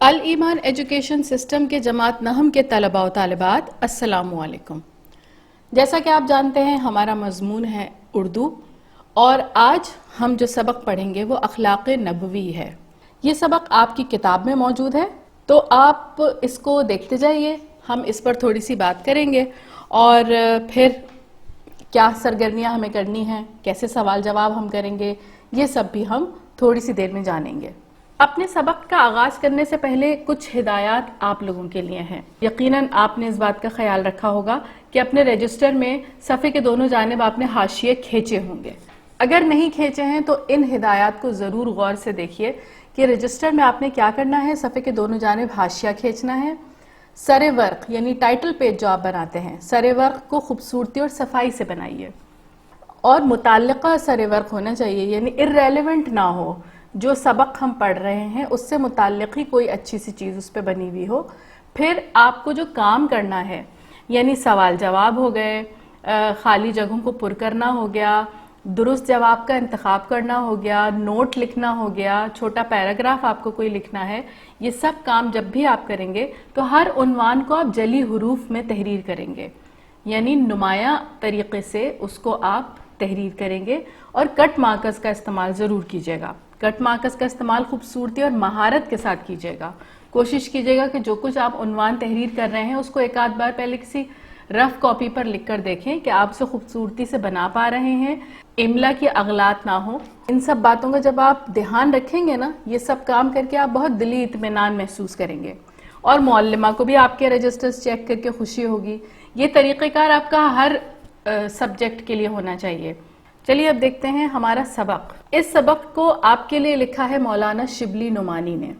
الایمان education system کے جماعت نہم کے طلباء و طالبات السلام علیکم۔ جیسا کہ آپ جانتے ہیں ہمارا مضمون ہے اردو، اور آج ہم جو سبق پڑھیں گے وہ اخلاق نبوی ہے۔ یہ سبق آپ کی کتاب میں موجود ہے، تو آپ اس کو دیکھتے جائیے، ہم اس پر تھوڑی سی بات کریں گے اور پھر کیا سرگرمیاں ہمیں کرنی ہیں، کیسے سوال جواب ہم کریں گے، یہ سب بھی ہم تھوڑی سی دیر میں جانیں گے۔ اپنے سبق کا آغاز کرنے سے پہلے کچھ ہدایات آپ لوگوں کے لیے ہیں۔ یقیناً آپ نے اس بات کا خیال رکھا ہوگا کہ اپنے رجسٹر میں صفحے کے دونوں جانب آپ نے حاشیے کھینچے ہوں گے۔ اگر نہیں کھینچے ہیں تو ان ہدایات کو ضرور غور سے دیکھیے کہ رجسٹر میں آپ نے کیا کرنا ہے۔ صفحے کے دونوں جانب حاشیہ کھینچنا ہے۔ سر ورق یعنی ٹائٹل پیج جو آپ بناتے ہیں، سر ورق کو خوبصورتی اور صفائی سے بنائیے، اور متعلقہ سر ورق ہونا چاہیے، یعنی irrelevant نہ ہو۔ جو سبق ہم پڑھ رہے ہیں اس سے متعلق ہی کوئی اچھی سی چیز اس پہ بنی ہوئی ہو۔ پھر آپ کو جو کام کرنا ہے، یعنی سوال جواب ہو گئے، خالی جگہوں کو پر کرنا ہو گیا، درست جواب کا انتخاب کرنا ہو گیا، نوٹ لکھنا ہو گیا، چھوٹا پیراگراف آپ کو کوئی لکھنا ہے، یہ سب کام جب بھی آپ کریں گے تو ہر عنوان کو آپ جلی حروف میں تحریر کریں گے، یعنی نمایاں طریقے سے اس کو آپ تحریر کریں گے، اور کٹ مارکرز کا استعمال ضرور کیجیے گا۔ کٹ مارکرز کا استعمال خوبصورتی اور مہارت کے ساتھ کیجیے گا۔ کوشش کیجیے گا کہ جو کچھ آپ عنوان تحریر کر رہے ہیں اس کو ایک آدھ بار پہلے کسی رف کاپی پر لکھ کر دیکھیں کہ آپ اسے خوبصورتی سے بنا پا رہے ہیں، املا کی اغلاط نہ ہو۔ ان سب باتوں کا جب آپ دھیان رکھیں گے نا، یہ سب کام کر کے آپ بہت دلی اطمینان محسوس کریں گے، اور معلمہ کو بھی آپ کے رجسٹرز چیک کر کے خوشی ہوگی۔ یہ طریقہ کار آپ کا ہر سبجیکٹ کے لیے ہونا چاہیے۔ چلیے اب دیکھتے ہیں ہمارا سبق۔ اس سبق کو آپ کے لیے لکھا ہے مولانا شبلی نعمانی نے۔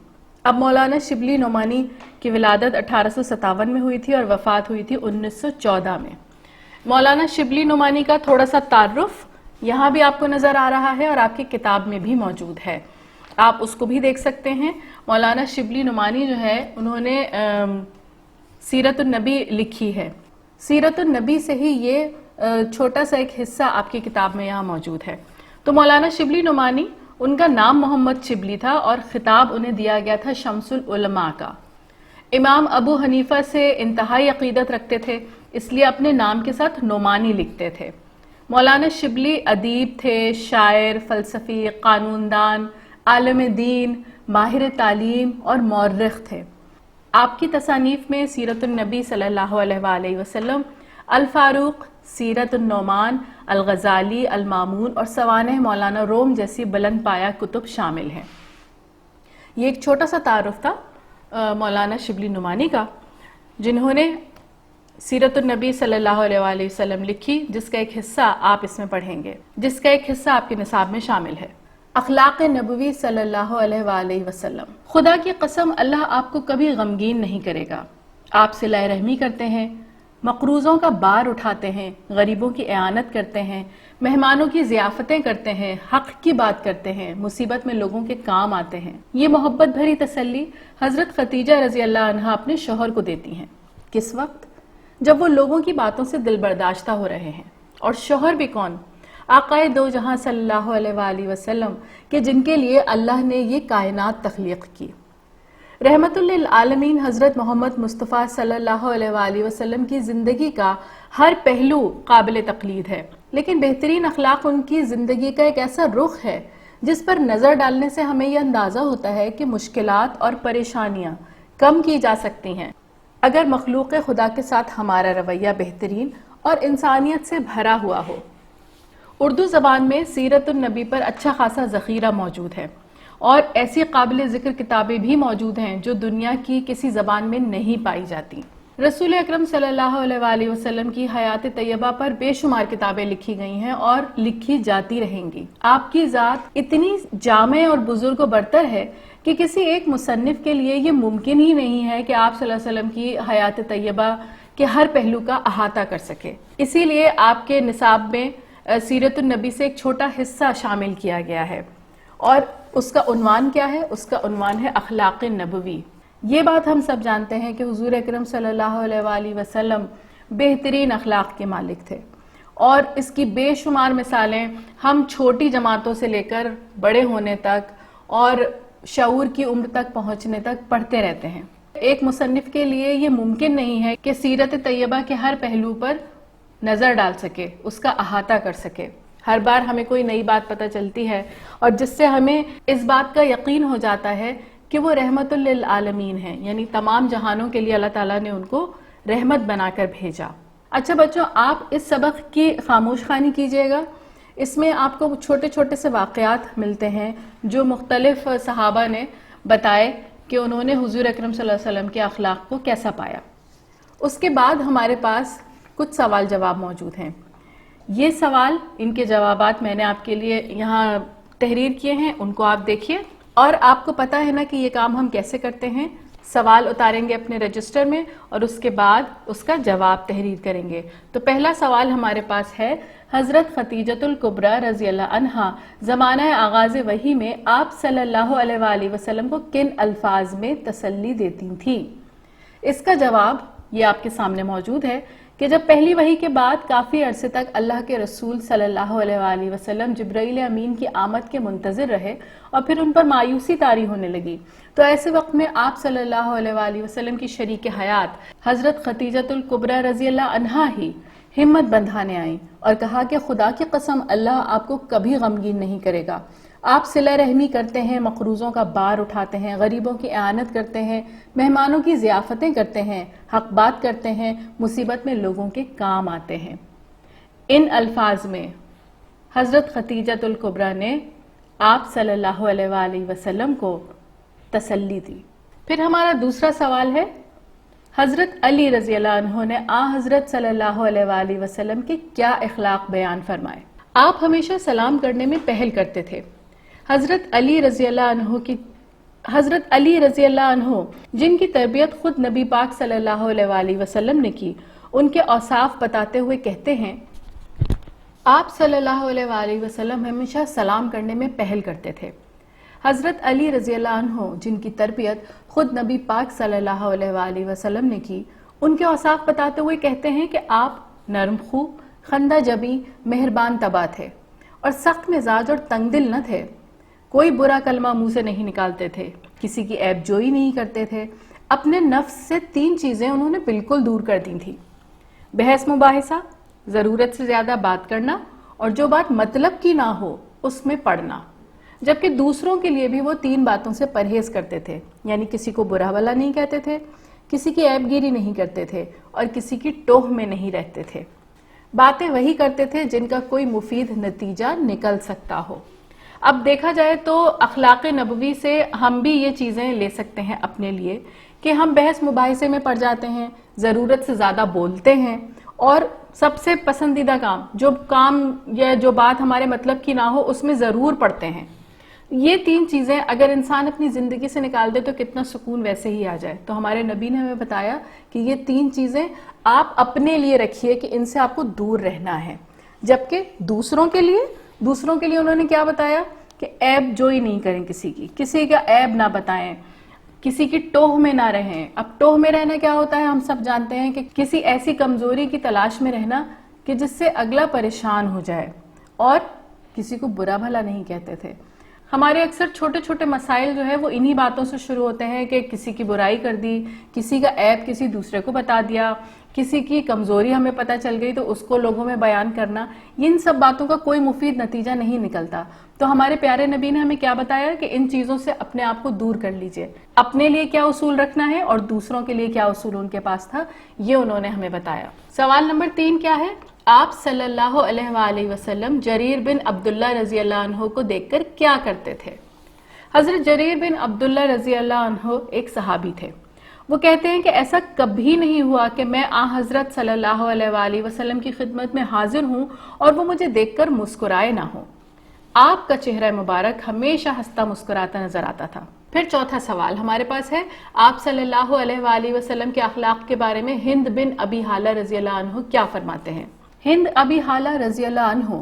اب مولانا شبلی نعمانی کی ولادت 1857 میں ہوئی تھی اور وفات ہوئی تھی 1914 میں۔ مولانا شبلی نعمانی کا تھوڑا سا تعارف یہاں بھی آپ کو نظر آ رہا ہے اور آپ کی کتاب میں بھی موجود ہے، آپ اس کو بھی دیکھ سکتے ہیں۔ مولانا شبلی نعمانی جو ہے انہوں نے سیرت النبی لکھی ہے۔ سیرت النبی سے ہی یہ چھوٹا سا ایک حصہ آپ کی کتاب میں یہاں موجود ہے۔ تو مولانا شبلی نعمانی، ان کا نام محمد شبلی تھا اور خطاب انہیں دیا گیا تھا شمس العلماء کا۔ امام ابو حنیفہ سے انتہائی عقیدت رکھتے تھے، اس لیے اپنے نام کے ساتھ نعمانی لکھتے تھے۔ مولانا شبلی ادیب تھے، شاعر، فلسفی، قانون دان، عالم دین، ماہر تعلیم اور مورخ تھے۔ آپ کی تصانیف میں سیرت النبی صلی اللہ علیہ وآلہ وسلم، الفاروق، سیرت النعمان، الغزالی، المامون اور سوانح مولانا روم جیسی بلند پایہ کتب شامل ہیں۔ یہ ایک چھوٹا سا تعارف تھا مولانا شبلی نعمانی کا، جنہوں نے سیرت النبی صلی اللہ علیہ وآلہ وسلم لکھی، جس کا ایک حصہ آپ اس میں پڑھیں گے، جس کا ایک حصہ آپ کے نصاب میں شامل ہے۔ اخلاق نبوی صلی اللہ علیہ وآلہ وسلم۔ خدا کی قسم، اللہ آپ کو کبھی غمگین نہیں کرے گا۔ آپ صلہ رحمی کرتے ہیں، مقروضوں کا بار اٹھاتے ہیں، غریبوں کی اعانت کرتے ہیں، مہمانوں کی ضیافتیں کرتے ہیں، حق کی بات کرتے ہیں، مصیبت میں لوگوں کے کام آتے ہیں۔ یہ محبت بھری تسلی حضرت خدیجہ رضی اللہ عنہا اپنے شوہر کو دیتی ہیں۔ کس وقت؟ جب وہ لوگوں کی باتوں سے دل برداشتہ ہو رہے ہیں۔ اور شوہر بھی کون؟ آقائے دو جہاں صلی اللہ علیہ وآلہ وسلم، کہ جن کے لیے اللہ نے یہ کائنات تخلیق کی۔ رحمت للعالمین حضرت محمد مصطفیٰ صلی اللہ علیہ وآلہ وسلم کی زندگی کا ہر پہلو قابل تقلید ہے، لیکن بہترین اخلاق ان کی زندگی کا ایک ایسا رخ ہے جس پر نظر ڈالنے سے ہمیں یہ اندازہ ہوتا ہے کہ مشکلات اور پریشانیاں کم کی جا سکتی ہیں اگر مخلوق خدا کے ساتھ ہمارا رویہ بہترین اور انسانیت سے بھرا ہوا ہو۔ اردو زبان میں سیرت النبی پر اچھا خاصا ذخیرہ موجود ہے، اور ایسی قابل ذکر کتابیں بھی موجود ہیں جو دنیا کی کسی زبان میں نہیں پائی جاتی۔ رسول اکرم صلی اللہ علیہ وآلہ وسلم کی حیات طیبہ پر بے شمار کتابیں لکھی گئی ہیں اور لکھی جاتی رہیں گی۔ آپ کی ذات اتنی جامع اور بزرگ و برتر ہے کہ کسی ایک مصنف کے لیے یہ ممکن ہی نہیں ہے کہ آپ صلی اللہ علیہ وسلم کی حیات طیبہ کے ہر پہلو کا احاطہ کر سکے۔ اسی لیے آپ کے نصاب میں سیرت النبی سے ایک چھوٹا حصہ شامل کیا گیا ہے، اور اس کا عنوان کیا ہے؟ اس کا عنوان ہے اخلاق نبوی۔ یہ بات ہم سب جانتے ہیں کہ حضور اکرم صلی اللہ علیہ وآلہ وسلم بہترین اخلاق کے مالک تھے، اور اس کی بے شمار مثالیں ہم چھوٹی جماعتوں سے لے کر بڑے ہونے تک اور شعور کی عمر تک پہنچنے تک پڑھتے رہتے ہیں۔ ایک مصنف کے لیے یہ ممکن نہیں ہے کہ سیرت طیبہ کے ہر پہلو پر نظر ڈال سکے، اس کا احاطہ کر سکے۔ ہر بار ہمیں کوئی نئی بات پتہ چلتی ہے اور جس سے ہمیں اس بات کا یقین ہو جاتا ہے کہ وہ رحمت للعالمین ہیں، یعنی تمام جہانوں کے لیے اللہ تعالیٰ نے ان کو رحمت بنا کر بھیجا۔ اچھا بچوں، آپ اس سبق کی خاموش خوانی کیجئے گا۔ اس میں آپ کو چھوٹے چھوٹے سے واقعات ملتے ہیں جو مختلف صحابہ نے بتائے کہ انہوں نے حضور اکرم صلی اللہ علیہ وسلم کے اخلاق کو کیسا پایا۔ اس کے بعد ہمارے پاس کچھ سوال جواب موجود ہیں۔ یہ سوال، ان کے جوابات میں نے آپ کے لیے یہاں تحریر کیے ہیں، ان کو آپ دیکھیے، اور آپ کو پتہ ہے نا کہ یہ کام ہم کیسے کرتے ہیں۔ سوال اتاریں گے اپنے رجسٹر میں اور اس کے بعد اس کا جواب تحریر کریں گے۔ تو پہلا سوال ہمارے پاس ہے، حضرت خدیجۃ الکبریٰ رضی اللہ عنہا زمانہ آغاز وحی میں آپ صلی اللہ علیہ وآلہ وسلم کو کن الفاظ میں تسلی دیتی تھیں؟ اس کا جواب یہ آپ کے سامنے موجود ہے کہ جب پہلی وحی کے بعد کافی عرصے تک اللہ کے رسول صلی اللہ علیہ وآلہ وسلم جبرائیل امین کی آمد کے منتظر رہے اور پھر ان پر مایوسی طاری ہونے لگی، تو ایسے وقت میں آپ صلی اللہ علیہ وآلہ وسلم کی شریک حیات حضرت خدیجۃ الکبریٰ رضی اللہ عنہا ہی ہمت بندھانے آئیں اور کہا کہ خدا کی قسم اللہ آپ کو کبھی غمگین نہیں کرے گا۔ آپ صلہ رحمی کرتے ہیں، مقروضوں کا بار اٹھاتے ہیں، غریبوں کی اعانت کرتے ہیں، مہمانوں کی ضیافتیں کرتے ہیں، حق بات کرتے ہیں، مصیبت میں لوگوں کے کام آتے ہیں۔ ان الفاظ میں حضرت خدیجۃ الکبریٰ نے آپ صلی اللہ علیہ وآلہ وسلم کو تسلی دی۔ پھر ہمارا دوسرا سوال ہے، حضرت علی رضی اللہ عنہ نے حضرت صلی اللہ علیہ وآلہ وسلم کے کیا اخلاق بیان فرمائے؟ آپ ہمیشہ سلام کرنے میں پہل کرتے تھے۔ حضرت علی رضی اللہ عنہ جن کی تربیت خود نبی پاک صلی اللہ علیہ وآلہ وسلم نے کی، ان کے اوصاف بتاتے ہوئے کہتے ہیں، آپ صلی اللہ علیہ وآلہ وسلم ہمیشہ سلام کرنے میں پہل کرتے تھے۔ حضرت علی رضی اللہ عنہ جن کی تربیت خود نبی پاک صلی اللہ علیہ وآلہ وسلم نے کی، ان کے اوصاف بتاتے ہوئے کہتے ہیں کہ آپ نرم خو، خندہ جبی، مہربان طبع تھے اور سخت مزاج اور تنگ دل نہ تھے۔ کوئی برا کلمہ منہ سے نہیں نکالتے تھے، کسی کی عیب جوئی نہیں کرتے تھے۔ اپنے نفس سے 3 چیزیں انہوں نے بالکل دور کر دی تھی: بحث مباحثہ، ضرورت سے زیادہ بات کرنا، اور جو بات مطلب کی نہ ہو اس میں پڑنا۔ جبکہ دوسروں کے لیے بھی وہ 3 باتوں سے پرہیز کرتے تھے، یعنی کسی کو برا بھلا نہیں کہتے تھے، کسی کی عیب گیری نہیں کرتے تھے اور کسی کی ٹوہ میں نہیں رہتے تھے۔ باتیں وہی کرتے تھے جن کا کوئی مفید نتیجہ نکل سکتا ہو۔ اب دیکھا جائے تو اخلاق نبوی سے ہم بھی یہ چیزیں لے سکتے ہیں اپنے لیے کہ ہم بحث مباحثے میں پڑ جاتے ہیں، ضرورت سے زیادہ بولتے ہیں، اور سب سے پسندیدہ کام یا جو بات ہمارے مطلب کی نہ ہو اس میں ضرور پڑتے ہیں۔ یہ 3 چیزیں اگر انسان اپنی زندگی سے نکال دے تو کتنا سکون ویسے ہی آ جائے۔ تو ہمارے نبی نے ہمیں بتایا کہ یہ 3 چیزیں آپ اپنے لیے رکھیے کہ ان سے آپ کو دور رہنا ہے، جبکہ دوسروں کے لیے انہوں نے کیا بتایا کہ عیب جوئی نہیں کریں، کسی کا عیب نہ بتائیں، کسی کی ٹوہ میں نہ رہیں۔ اب ٹوہ میں رہنا کیا ہوتا ہے؟ ہم سب جانتے ہیں کہ کسی ایسی کمزوری کی تلاش میں رہنا کہ جس سے اگلا پریشان ہو جائے، اور کسی کو برا بھلا نہیں کہتے تھے۔ ہمارے اکثر چھوٹے چھوٹے مسائل جو ہے وہ انہی باتوں سے شروع ہوتے ہیں کہ کسی کی برائی کر دی، کسی کا عیب کسی دوسرے کو بتا دیا، کسی کی کمزوری ہمیں پتہ چل گئی تو اس کو لوگوں میں بیان کرنا۔ ان سب باتوں کا کوئی مفید نتیجہ نہیں نکلتا۔ تو ہمارے پیارے نبی نے ہمیں کیا بتایا کہ ان چیزوں سے اپنے آپ کو دور کر لیجئے، اپنے لیے کیا اصول رکھنا ہے اور دوسروں کے لیے کیا اصول ان کے پاس تھا، یہ انہوں نے ہمیں بتایا۔ سوال نمبر 3 کیا ہے؟ آپ صلی اللہ علیہ وآلہ وسلم جریر بن عبداللہ رضی اللہ عنہ کو دیکھ کر کیا کرتے تھے؟ حضرت جریر بن عبداللہ رضی اللہ عنہ ایک صحابی تھے۔ وہ کہتے ہیں کہ ایسا کبھی نہیں ہوا کہ میں حضرت صلی اللہ علیہ وآلہ وسلم کی خدمت میں حاضر ہوں اور وہ مجھے دیکھ کر مسکرائے نہ ہوں۔ آپ کا چہرہ مبارک ہمیشہ ہنستا مسکراتا نظر آتا تھا۔ پھر چوتھا سوال ہمارے پاس ہے، آپ صلی اللہ علیہ وآلہ وسلم کے اخلاق کے بارے میں ہند بن ابی حالہ رضی اللہ عنہ کیا فرماتے ہیں؟ ہند ابی حالہ رضی اللہ عنہ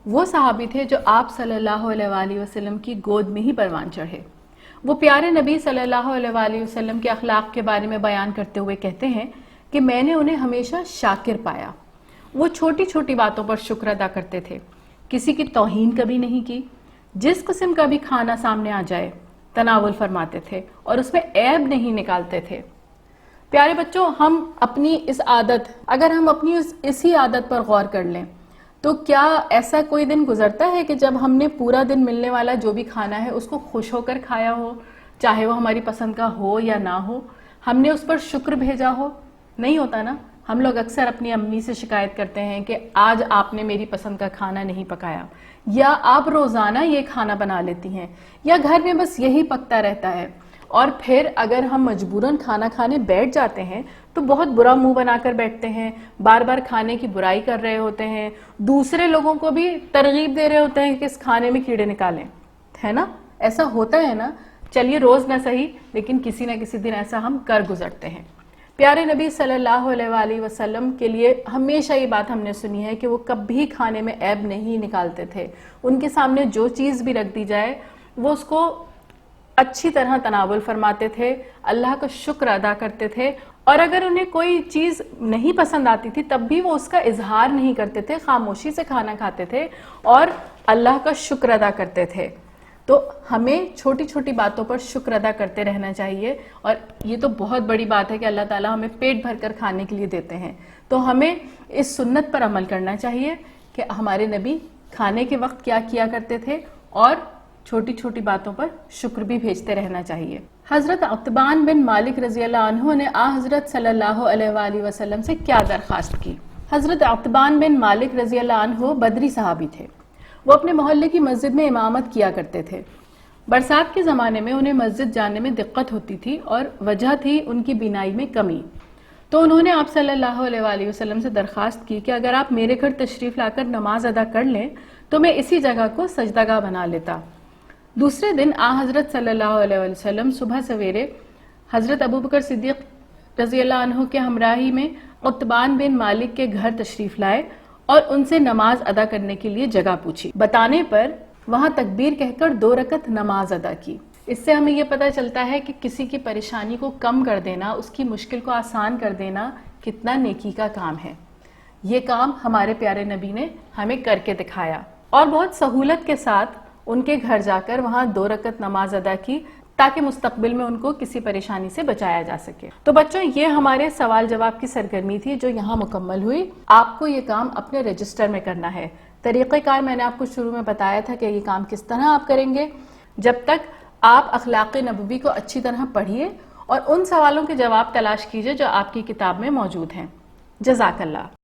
وہ صحابی تھے جو آپ صلی اللہ علیہ وآلہ وسلم کی گود میں ہی پروان چڑھے۔ وہ پیارے نبی صلی اللہ علیہ وآلہ وسلم کے اخلاق کے بارے میں بیان کرتے ہوئے کہتے ہیں کہ میں نے انہیں ہمیشہ شاکر پایا۔ وہ چھوٹی چھوٹی باتوں پر شکر ادا کرتے تھے، کسی کی توہین کبھی نہیں کی۔ جس قسم کا بھی کھانا سامنے آ جائے تناول فرماتے تھے اور اس میں عیب نہیں نکالتے تھے۔ پیارے بچوں، ہم اپنی اس عادت، اگر ہم اپنی اسی عادت پر غور کر لیں تو کیا ایسا کوئی دن گزرتا ہے کہ جب ہم نے پورا دن ملنے والا جو بھی کھانا ہے اس کو خوش ہو کر کھایا ہو، چاہے وہ ہماری پسند کا ہو یا نہ ہو، ہم نے اس پر شکر بھیجا ہو؟ نہیں ہوتا نا۔ ہم لوگ اکثر اپنی امی سے شکایت کرتے ہیں کہ آج آپ نے میری پسند کا کھانا نہیں پکایا، یا آپ روزانہ یہ کھانا بنا لیتی ہیں، یا گھر میں بس یہی پکتا رہتا ہے۔ اور پھر اگر ہم مجبوراً کھانا کھانے بیٹھ جاتے ہیں تو بہت برا منہ بنا کر بیٹھتے ہیں، بار بار کھانے کی برائی کر رہے ہوتے ہیں، دوسرے لوگوں کو بھی ترغیب دے رہے ہوتے ہیں کہ اس کھانے میں کیڑے نکالیں، ہے نا؟ ایسا ہوتا ہے نا؟ چلیے روز نہ صحیح، لیکن کسی نہ کسی دن ایسا ہم کر گزرتے ہیں۔ پیارے نبی صلی اللہ علیہ وآلہ وسلم کے لیے ہمیشہ یہ بات ہم نے سنی ہے کہ وہ کبھی کھانے میں عیب نہیں نکالتے تھے۔ ان کے سامنے جو چیز بھی رکھ دی جائے وہ اس کو اچھی طرح تناول فرماتے تھے، اللہ کا شکر ادا کرتے تھے، اور اگر انہیں کوئی چیز نہیں پسند آتی تھی تب بھی وہ اس کا اظہار نہیں کرتے تھے، خاموشی سے کھانا کھاتے تھے اور اللہ کا شکر ادا کرتے تھے۔ تو ہمیں چھوٹی چھوٹی باتوں پر شکر ادا کرتے رہنا چاہیے، اور یہ تو بہت بڑی بات ہے کہ اللہ تعالیٰ ہمیں پیٹ بھر کر کھانے کے لیے دیتے ہیں۔ تو ہمیں اس سنت پر عمل کرنا چاہیے کہ ہمارے نبی کھانے کے وقت کیا کیا کرتے تھے، اور چھوٹی چھوٹی باتوں پر شکر بھی بھیجتے رہنا چاہیے۔ حضرت عتبان بن مالک رضی اللہ عنہ نے حضرت صلی اللہ علیہ وآلہ وسلم سے کیا درخواست کی؟ حضرت عتبان بن مالک رضی اللہ عنہ بدری صحابی تھے۔ وہ اپنے محلے کی مسجد میں امامت کیا کرتے تھے۔ برسات کے زمانے میں انہیں مسجد جانے میں دقت ہوتی تھی اور وجہ تھی ان کی بینائی میں کمی۔ تو انہوں نے آپ صلی اللہ علیہ وآلہ وسلم سے درخواست کی کہ اگر آپ میرے گھر تشریف لا کر نماز ادا کر لیں تو میں اسی جگہ کو سجدہ گاہ بنا لیتا۔ دوسرے دن حضرت صلی اللہ علیہ وسلم صبح سویرے حضرت ابوبکر صدیق رضی اللہ عنہ کے ہمراہی میں عتبان بن مالک کے گھر تشریف لائے اور ان سے نماز ادا کرنے کے لیے جگہ پوچھی۔ بتانے پر وہاں تکبیر کہہ کر 2 رکعت نماز ادا کی۔ اس سے ہمیں یہ پتہ چلتا ہے کہ کسی کی پریشانی کو کم کر دینا، اس کی مشکل کو آسان کر دینا کتنا نیکی کا کام ہے۔ یہ کام ہمارے پیارے نبی نے ہمیں کر کے دکھایا، اور بہت سہولت کے ساتھ ان کے گھر جا کر وہاں 2 رکعت نماز ادا کی تاکہ مستقبل میں ان کو کسی پریشانی سے بچایا جا سکے۔ تو بچوں، یہ ہمارے سوال جواب کی سرگرمی تھی جو یہاں مکمل ہوئی۔ آپ کو یہ کام اپنے رجسٹر میں کرنا ہے۔ طریقہ کار میں نے آپ کو شروع میں بتایا تھا کہ یہ کام کس طرح آپ کریں گے۔ جب تک آپ اخلاق نبوی کو اچھی طرح پڑھیے اور ان سوالوں کے جواب تلاش کیجئے جو آپ کی کتاب میں موجود ہیں۔ جزاک اللہ۔